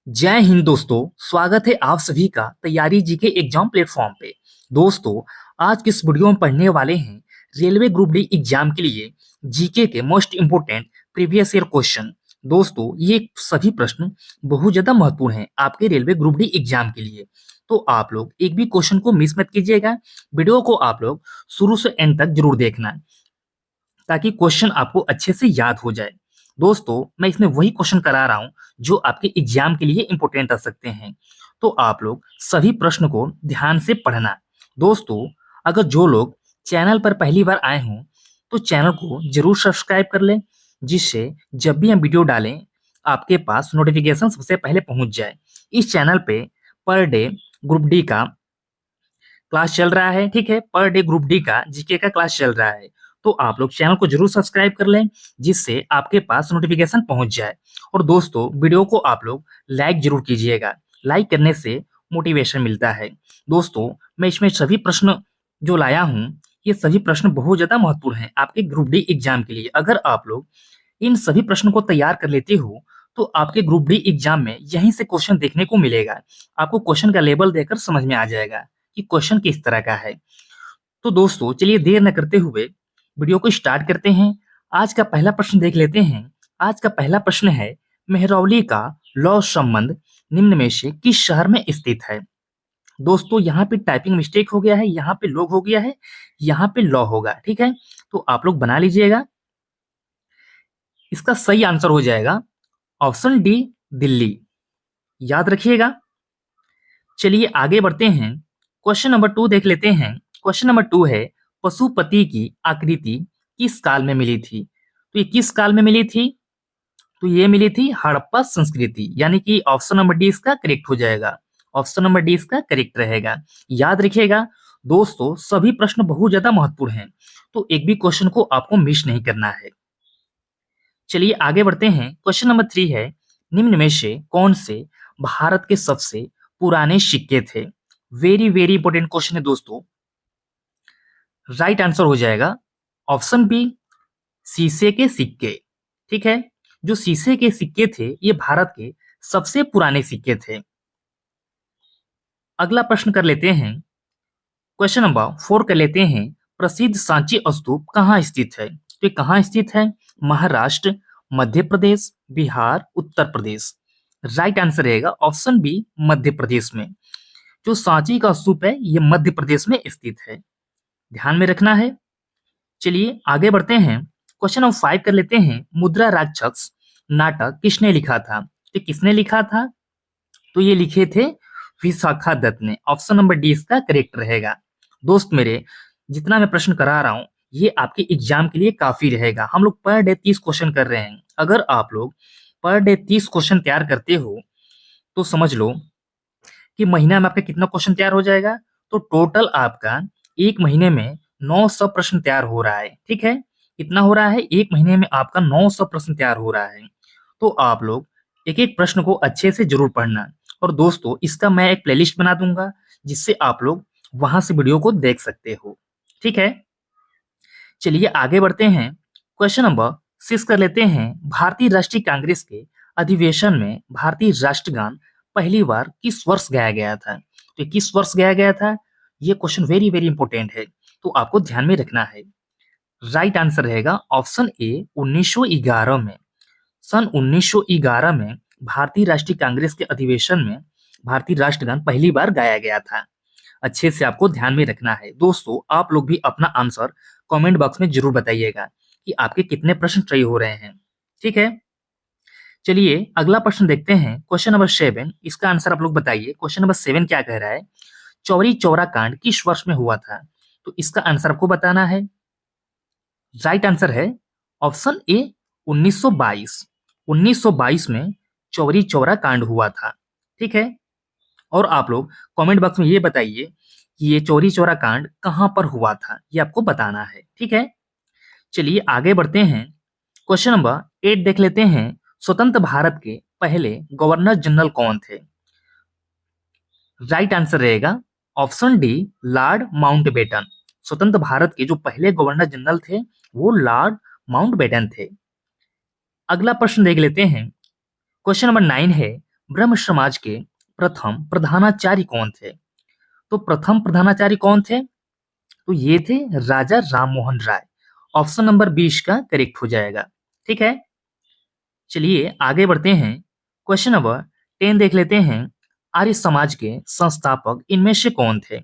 जय हिंद दोस्तों। स्वागत है आप सभी का तैयारी जी के एग्जाम प्लेटफॉर्म पे। दोस्तों, आज के इस वीडियो में पढ़ने वाले हैं रेलवे ग्रुप डी एग्जाम के लिए जीके के most important previous year question. दोस्तों, ये सभी प्रश्न बहुत ज्यादा महत्वपूर्ण हैं आपके रेलवे ग्रुप डी एग्जाम के लिए। तो आप लोग एक भी क्वेश्चन को मिस मत कीजिएगा। वीडियो को आप लोग शुरू से एंड तक जरूर देखना ताकि क्वेश्चन आपको अच्छे से याद हो जाए। दोस्तों, मैं इसमें वही क्वेश्चन करा रहा हूं जो आपके एग्जाम के लिए इंपॉर्टेंट आ सकते हैं। तो आप लोग सभी प्रश्न को ध्यान से पढ़ना। दोस्तों, अगर जो लोग चैनल पर पहली बार आए हों तो चैनल को जरूर सब्सक्राइब कर लें, जिससे जब भी हम वीडियो डालें आपके पास नोटिफिकेशन सबसे पहले पहुंच जाए। इस चैनल पे पर डे ग्रुप डी का क्लास चल रहा है, ठीक है। पर डे ग्रुप डी का जीके का क्लास चल रहा है। तो आप लोग चैनल को जरूर सब्सक्राइब कर लें, जिससे आपके पास नोटिफिकेशन पहुंच जाए। और दोस्तों, वीडियो को आप लोग लाइक जरूर कीजिएगा। लाइक करने से मोटिवेशन मिलता है। दोस्तों, मैं इसमें सभी प्रश्न जो लाया हूं, ये सभी प्रश्न बहुत ज्यादा महत्वपूर्ण हैं आपके ग्रुप डी एग्जाम के लिए। अगर आप लोग इन सभी प्रश्नों को तैयार कर लेते हो तो आपके ग्रुप डी एग्जाम में यहीं से क्वेश्चन देखने को मिलेगा। आपको क्वेश्चन का लेवल देखकर समझ में आ जाएगा कि क्वेश्चन किस तरह का है। तो दोस्तों, चलिए देर न करते हुए वीडियो को स्टार्ट करते हैं। आज का पहला प्रश्न देख लेते हैं। आज का पहला प्रश्न है, मेहरौली का लौह संबंध निम्न में से किस शहर में स्थित है। दोस्तों, यहाँ पे टाइपिंग मिस्टेक हो गया है, यहाँ पे लोग हो गया है, यहाँ पे लॉ होगा, ठीक है। तो आप लोग बना लीजिएगा। इसका सही आंसर हो जाएगा ऑप्शन डी, दिल्ली। याद रखिएगा। चलिए आगे बढ़ते हैं। क्वेश्चन नंबर 2 देख लेते हैं। क्वेश्चन नंबर 2 है, पशुपति की आकृति किस काल में मिली थी। तो ये किस काल में मिली थी? तो ये मिली थी हड़प्पा संस्कृति, यानी कि ऑप्शन नंबर डी इसका करेक्ट हो जाएगा। ऑप्शन नंबर डी इसका करेक्ट रहेगा। याद रखिएगा। दोस्तों, सभी प्रश्न बहुत ज्यादा महत्वपूर्ण हैं, तो एक भी क्वेश्चन को आपको मिस नहीं करना है। चलिए आगे बढ़ते हैं। क्वेश्चन नंबर 3 है, निम्न में से कौन से भारत के सबसे पुराने सिक्के थे। वेरी वेरी इंपॉर्टेंट क्वेश्चन है दोस्तों। राइट आंसर हो जाएगा ऑप्शन बी, शीशे के सिक्के, ठीक है। जो शीशे के सिक्के थे ये भारत के सबसे पुराने सिक्के थे। अगला प्रश्न कर लेते हैं। क्वेश्चन नंबर 4 कर लेते हैं। प्रसिद्ध सांची स्तूप कहाँ स्थित है। तो ये कहाँ स्थित है? महाराष्ट्र, मध्य प्रदेश, बिहार, उत्तर प्रदेश। राइट आंसर रहेगा ऑप्शन बी, मध्य प्रदेश में। जो सांची का स्तूप है ये मध्य प्रदेश में स्थित है। ध्यान में रखना है। चलिए आगे बढ़ते हैं। क्वेश्चन नंबर 5 कर लेते हैं। मुद्रा राक्षस नाटक किसने लिखा था। तो किसने लिखा था? तो ये लिखे थे विशाखा दत्त ने। ऑप्शन नंबर डी इसका करेक्ट रहेगा। दोस्त मेरे, जितना मैं प्रश्न करा रहा हूं ये आपके एग्जाम के लिए काफी रहेगा। हम लोग पर डे 30 क्वेश्चन कर रहे हैं। अगर आप लोग पर डे 30 क्वेश्चन तैयार करते हो तो समझ लो कि महीना में आपका कितना क्वेश्चन तैयार हो जाएगा। तो टोटल आपका एक महीने में 900 प्रश्न तैयार हो रहा है, ठीक है। कितना हो रहा है? एक महीने में आपका 900 प्रश्न तैयार हो रहा है। तो आप लोग एक एक प्रश्न को अच्छे से जरूर पढ़ना। और दोस्तों, इसका मैं एक प्लेलिस्ट बना दूंगा, जिससे आप लोग वहां से वीडियो को देख सकते हो, ठीक है। चलिए आगे बढ़ते हैं। क्वेश्चन नंबर 6 कर लेते हैं। भारतीय राष्ट्रीय कांग्रेस के अधिवेशन में भारतीय राष्ट्रगान पहली बार किस वर्ष गाया गया था। तो किस वर्ष गाया गया था? ये क्वेश्चन वेरी वेरी इंपॉर्टेंट है, तो आपको ध्यान में रखना है। राइट आंसर रहेगा ऑप्शन ए, 1911 में। सन 1911 में भारतीय राष्ट्रीय कांग्रेस के अधिवेशन में भारतीय राष्ट्रगान पहली बार गाया गया था। अच्छे से आपको ध्यान में रखना है। दोस्तों, आप लोग भी अपना आंसर कमेंट बॉक्स में जरूर बताइएगा कि आपके कितने प्रश्न सही हो रहे हैं, ठीक है। चलिए अगला प्रश्न देखते हैं। क्वेश्चन नंबर 7, इसका आंसर आप लोग बताइए। क्वेश्चन नंबर 7 क्या कह रहा है? चौरी चौरा कांड किस वर्ष में हुआ था। तो इसका आंसर आपको बताना है। राइट आंसर है ऑप्शन ए, 1922। 1922 में चौरी चौरा कांड हुआ था, ठीक है। और आप लोग कमेंट बॉक्स में ये बताइए कि ये चौरी चौरा कांड कहां पर हुआ था, ये आपको बताना है, ठीक है। चलिए आगे बढ़ते हैं। क्वेश्चन नंबर 8 देख लेते हैं। स्वतंत्र भारत के पहले गवर्नर जनरल कौन थे। राइट आंसर रहेगा ऑप्शन डी, लॉर्ड माउंटबेटन। स्वतंत्र भारत के जो पहले गवर्नर जनरल थे वो लॉर्ड माउंटबेटन थे। अगला प्रश्न देख लेते हैं। क्वेश्चन नंबर 9 है। ब्रह्म समाज के प्रथम प्रधानाचार्य कौन थे? तो प्रथम प्रधानाचार्य कौन थे? तो ये थे राजा राम मोहन राय। ऑप्शन नंबर 20 का करेक्ट हो जाएगा। ठीक है, चलिए आगे बढ़ते हैं। क्वेश्चन नंबर 10 देख लेते हैं। आर्य समाज के संस्थापक इनमें से कौन थे?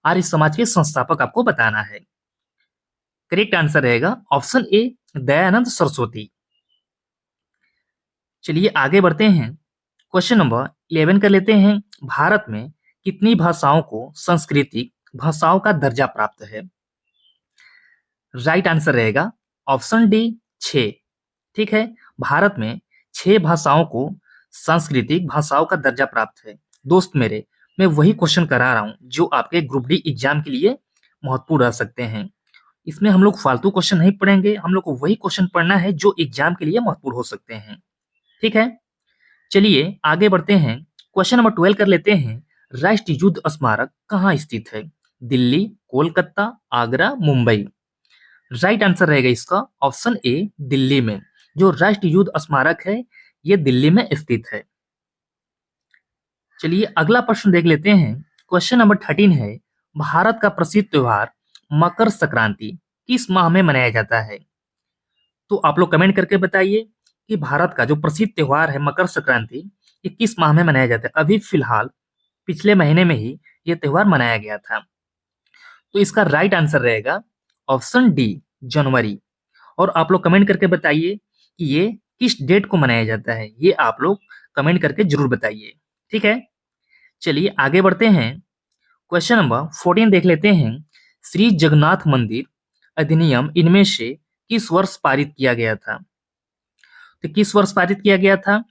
आर्य समाज के संस्थापक आपको बताना है। करेक्ट आंसर रहेगा ऑप्शन ए, दयानंद सरस्वती। चलिए आगे बढ़ते हैं। क्वेश्चन नंबर 11 कर लेते हैं। भारत में कितनी भाषाओं को सांस्कृतिक भाषाओं का दर्जा प्राप्त है? राइट आंसर रहेगा ऑप्शन डी, 6। ठीक है, भारत में 6 भाषाओं को सांस्कृतिक भाषाओं का दर्जा प्राप्त है। दोस्त मेरे, मैं वही क्वेश्चन करा रहा हूँ जो आपके ग्रुप डी एग्जाम के लिए महत्वपूर्ण रह सकते हैं। इसमें हम लोग फालतू क्वेश्चन नहीं पढ़ेंगे, हम लोग को वही क्वेश्चन पढ़ना है जो एग्जाम के लिए महत्वपूर्ण हो सकते हैं। ठीक है, चलिए आगे बढ़ते हैं। क्वेश्चन नंबर 12 कर लेते हैं। राष्ट्रीय युद्ध स्मारक कहाँ स्थित है? दिल्ली, कोलकाता, आगरा, मुंबई। राइट आंसर रहेगा इसका ऑप्शन ए, दिल्ली में। जो राष्ट्रीय युद्ध स्मारक है ये दिल्ली में स्थित है। चलिए अगला प्रश्न देख लेते हैं। क्वेश्चन नंबर 13 है। भारत का प्रसिद्ध त्योहार मकर संक्रांति किस माह में मनाया जाता है? तो आप लोग कमेंट करके बताइए कि भारत का जो प्रसिद्ध त्योहार है मकर संक्रांति ये किस माह में मनाया जाता है। अभी फिलहाल पिछले महीने में ही ये त्योहार मनाया गया था। तो इसका राइट आंसर रहेगा ऑप्शन डी, जनवरी। और आप लोग कमेंट करके बताइए कि ये किस डेट को मनाया जाता है, ये आप लोग कमेंट करके जरूर बताइए। ठीक है, चलिए आगे बढ़ते हैं। क्वेश्चन नंबर 14 देख लेते हैं। श्री जगन्नाथ मंदिर अधिनियम इनमें से किस वर्ष पारित किया गया था? तो किस वर्ष पारित किया गया था?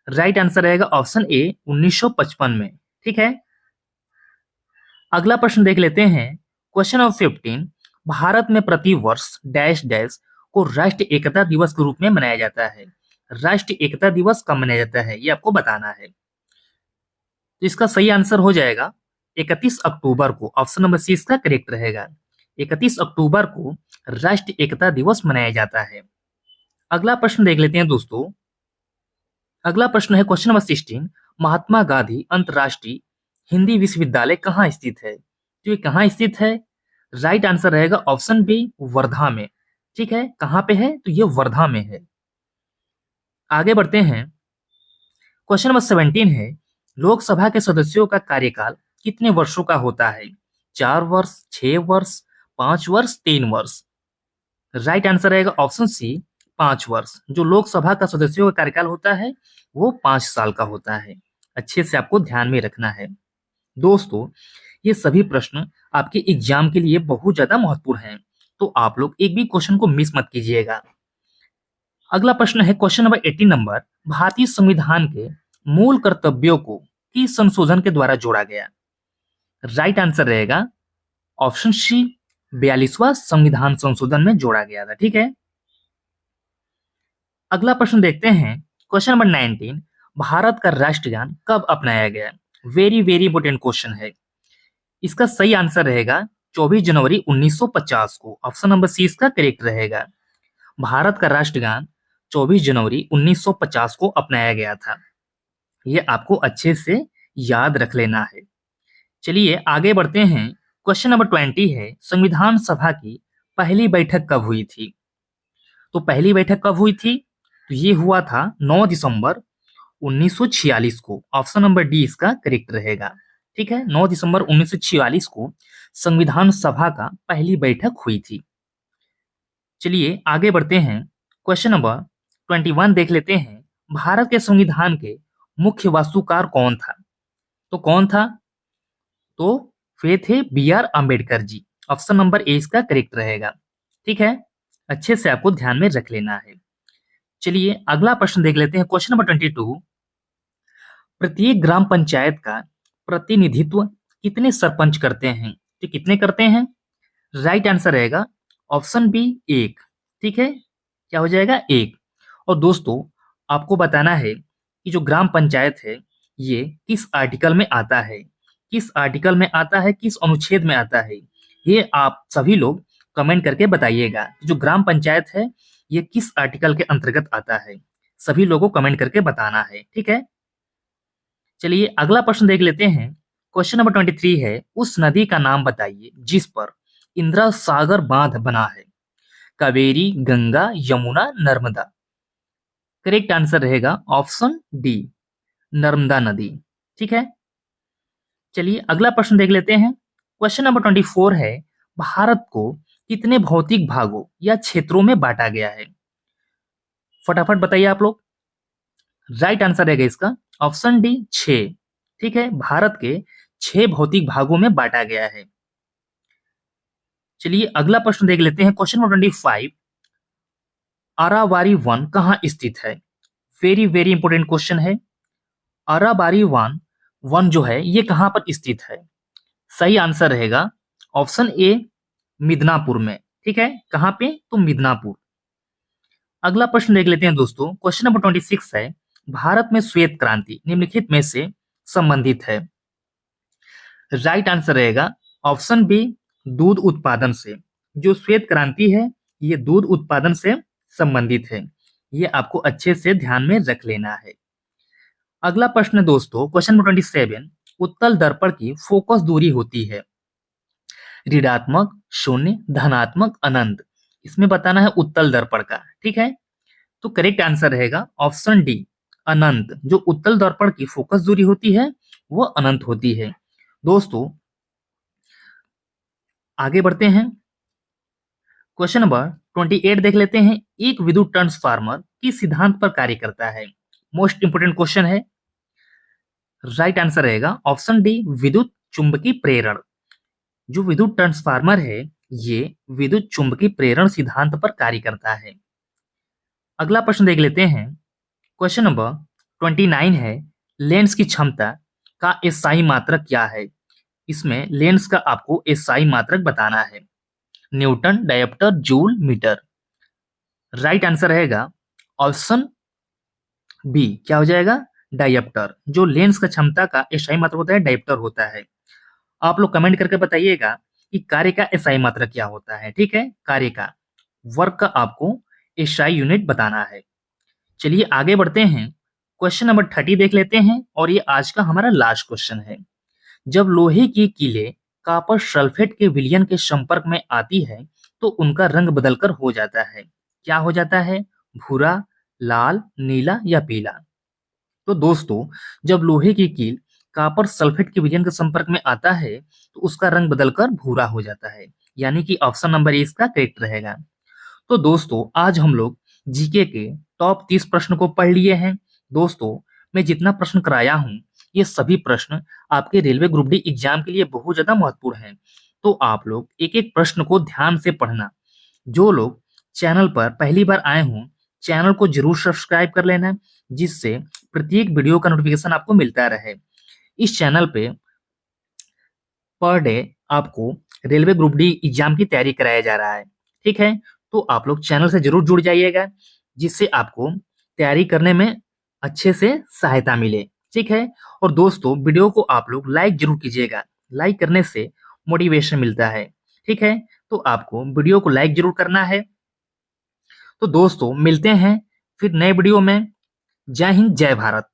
राइट आंसर रहेगा ऑप्शन ए, 1955 में। ठीक है, अगला प्रश्न देख लेते हैं। Question number 15। भारत में प्रति वर्ष डैश डैश को राष्ट्रीय एकता दिवस के रूप में मनाया जाता है। राष्ट्रीय एकता दिवस कब मनाया जाता है ये आपको बताना है। तो इसका सही आंसर हो जाएगा 31 अक्टूबर को। ऑप्शन नंबर सी इसका करेक्ट रहेगा। 31 अक्टूबर को राष्ट्रीय एकता दिवस मनाया जाता है। अगला प्रश्न देख लेते हैं दोस्तों। अगला प्रश्न है क्वेश्चन नंबर 16। महात्मा गांधी अंतरराष्ट्रीय हिंदी विश्वविद्यालय कहाँ स्थित है? तो ये कहाँ स्थित है? राइट आंसर रहेगा ऑप्शन बी, वर्धा में। ठीक है, कहाँ पे है? तो ये वर्धा में है। आगे बढ़ते हैं। क्वेश्चन नंबर 17 है। लोकसभा के सदस्यों का कार्यकाल कितने वर्षों का होता है? 4 वर्ष, 6 वर्ष, 5 वर्ष, 3 वर्ष। राइट आंसर रहेगा ऑप्शन सी, 5 वर्ष। जो लोकसभा का सदस्यों का कार्यकाल होता है वो 5 साल का होता है। अच्छे से आपको ध्यान में रखना है दोस्तों। ये सभी प्रश्न आपके एग्जाम के लिए बहुत ज्यादा महत्वपूर्ण हैं, तो आप लोग एक भी क्वेश्चन को मिस मत कीजिएगा। अगला प्रश्न है क्वेश्चन नंबर 18 नंबर। भारतीय संविधान के मूल कर्तव्यों को किस संशोधन के द्वारा जोड़ा गया? राइट आंसर रहेगा ऑप्शन सी, 42वां संविधान संशोधन में जोड़ा गया था। ठीक है, अगला प्रश्न देखते हैं। Question number 19। भारत का राष्ट्रगान कब अपनाया गया? वेरी वेरी इंपोर्टेंट क्वेश्चन है। इसका सही आंसर रहेगा 24 जनवरी 1950 को। ऑप्शन नंबर सी इसका करेक्ट रहेगा। भारत का राष्ट्रगान 24 जनवरी 1950 को अपनाया गया था। ये आपको अच्छे से याद रख लेना है। चलिए आगे बढ़ते हैं। क्वेश्चन नंबर 20 है। संविधान सभा की पहली बैठक कब हुई थी? तो पहली बैठक कब हुई थी? तो ये हुआ था 9 दिसंबर 1946 को। ऑप्शन नंबर डी इसका करेक्ट रहेगा। ठीक है, 9 दिसंबर 1946 को संविधान सभा का पहली बैठक हुई थी। चलिए आगे बढ़ते हैं। क्वेश्चन नंबर 21 देख लेते हैं। भारत के संविधान के मुख्य वास्तुकार कौन था? तो कौन था? तो वे थे B R Ambedkar ji. Option number A इसका करेक्ट रहेगा। ठीक है, अच्छे से आपको ध्यान में रख लेना है। चलिए अगला प्रश्न देख लेते हैं। Question number 22। प्रत्येक ग्राम पंचायत का प्रतिनिधित्व कितने सरपंच करते हैं? तो कितने करते हैं? राइट आंसर रहेगा ऑप्शन बी, 1। ठीक है, क्या हो जाएगा? 1। और दोस्तों आपको बताना है कि जो ग्राम पंचायत है ये किस आर्टिकल में आता है, किस आर्टिकल में आता है, किस अनुच्छेद में आता है, ये आप सभी लोग कमेंट करके बताइएगा। जो ग्राम पंचायत है ये किस आर्टिकल के अंतर्गत आता है, सभी लोगों को कमेंट करके बताना है। ठीक है, चलिए अगला प्रश्न देख लेते हैं। क्वेश्चन नंबर 23 है, उस नदी का नाम बताइए जिस पर इंदिरा सागर बांध बना है। कावेरी, गंगा, यमुना, नर्मदा। करेक्ट आंसर रहेगा ऑप्शन डी, नर्मदा नदी। ठीक है, चलिए अगला प्रश्न देख लेते हैं। क्वेश्चन नंबर 24 है, भारत को कितने भौतिक भागों या क्षेत्रों में बांटा गया है? फटाफट बताइए आप लोग। राइट आंसर रहेगा इसका ऑप्शन डी, 6। ठीक है, भारत के 6 भौतिक भागों में बांटा गया है। चलिए अगला प्रश्न देख लेते हैं। क्वेश्चन नंबर 25, अरावारी वन कहाँ स्थित है? वेरी वेरी इंपोर्टेंट क्वेश्चन है। अरावारी वन वन जो है ये कहाँ पर स्थित है? सही आंसर रहेगा ऑप्शन ए, मिदनापुर में। ठीक है, कहाँ पे? तो मिदनापुर। अगला प्रश्न देख लेते हैं दोस्तों। क्वेश्चन नंबर 26 है, भारत में श्वेत क्रांति निम्नलिखित में से संबंधित है। राइट आंसर रहेगा ऑप्शन बी, दूध उत्पादन से। जो श्वेत क्रांति है ये दूध उत्पादन से संबंधित है। ये आपको अच्छे से ध्यान में रख लेना है। अगला प्रश्न दोस्तों, क्वेश्चन नंबर 27, उत्तल दर्पण की फोकस दूरी होती है ऋणात्मक, शून्य, धनात्मक, अनंत। इसमें बताना है उत्तल दर्पण का। ठीक है, तो करेक्ट आंसर रहेगा ऑप्शन डी, अनंत। जो उत्तल दर्पण की फोकस दूरी होती है वो अनंत होती है। दोस्तों आगे बढ़ते हैं। क्वेश्चन नंबर 28 देख लेते हैं। एक विद्युत ट्रांसफार्मर किस सिद्धांत पर कार्य करता है? मोस्ट इंपोर्टेंट क्वेश्चन है। राइट आंसर रहेगा ऑप्शन डी, विद्युत चुंबकीय प्रेरण। जो विद्युत ट्रांसफार्मर है ये विद्युत चुंबकीय प्रेरण सिद्धांत पर कार्य करता है। अगला प्रश्न देख लेते हैं। क्वेश्चन नंबर 29 है, लेंस की क्षमता का एसआई मात्रक क्या है? इसमें लेंस का आपको एसआई मात्रक बताना है। Newton, dioptre, joule, metre. Right answer रहेगा ऑप्शन बी, क्या हो जाएगा? डायोप्टर। जो लेंस का क्षमता का एसआई मात्रक होता है डायोप्टर होता है। आप लोग कमेंट करके बताइएगा कि कार्य का एसआई मात्रक क्या होता है। ठीक है, कार्य का, वर्क का आपको एसआई यूनिट बताना है। चलिए आगे बढ़ते हैं। क्वेश्चन नंबर 30 देख लेते हैं और ये आज का हमारा लास्ट क्वेश्चन है। जब लोहे की कीलें कॉपर सल्फेट के विलयन के संपर्क में आती है तो उनका रंग बदलकर हो जाता है। क्या हो जाता है? भूरा, लाल, नीला या पीला। तो दोस्तों जब लोहे की कील कॉपर सल्फेट के विलयन के संपर्क में आता है तो उसका रंग बदलकर भूरा हो जाता है। यानी कि ऑप्शन नंबर ए इसका करेक्ट रहेगा। तो दोस्तों आज हम लोग जीके के टॉप 30 प्रश्न को पढ़ लिए हैं। दोस्तों मैं जितना प्रश्न कराया हूँ ये सभी प्रश्न आपके रेलवे ग्रुप डी एग्जाम के लिए बहुत ज्यादा महत्वपूर्ण हैं। तो आप लोग एक एक प्रश्न को ध्यान से पढ़ना। जो लोग चैनल पर पहली बार आए हों चैनल को जरूर सब्सक्राइब कर लेना जिससे प्रत्येक वीडियो का नोटिफिकेशन आपको मिलता रहे। इस चैनल पे पर डे आपको रेलवे ग्रुप डी एग्जाम की तैयारी कराया जा रहा है। ठीक है, तो आप लोग चैनल से जरूर जुड़ जाइएगा जिससे आपको तैयारी करने में अच्छे से सहायता मिले। ठीक है, और दोस्तों वीडियो को आप लोग लाइक जरूर कीजिएगा। लाइक करने से मोटिवेशन मिलता है। ठीक है, तो आपको वीडियो को लाइक जरूर करना है। तो दोस्तों मिलते हैं फिर नए वीडियो में। जय हिंद, जय भारत।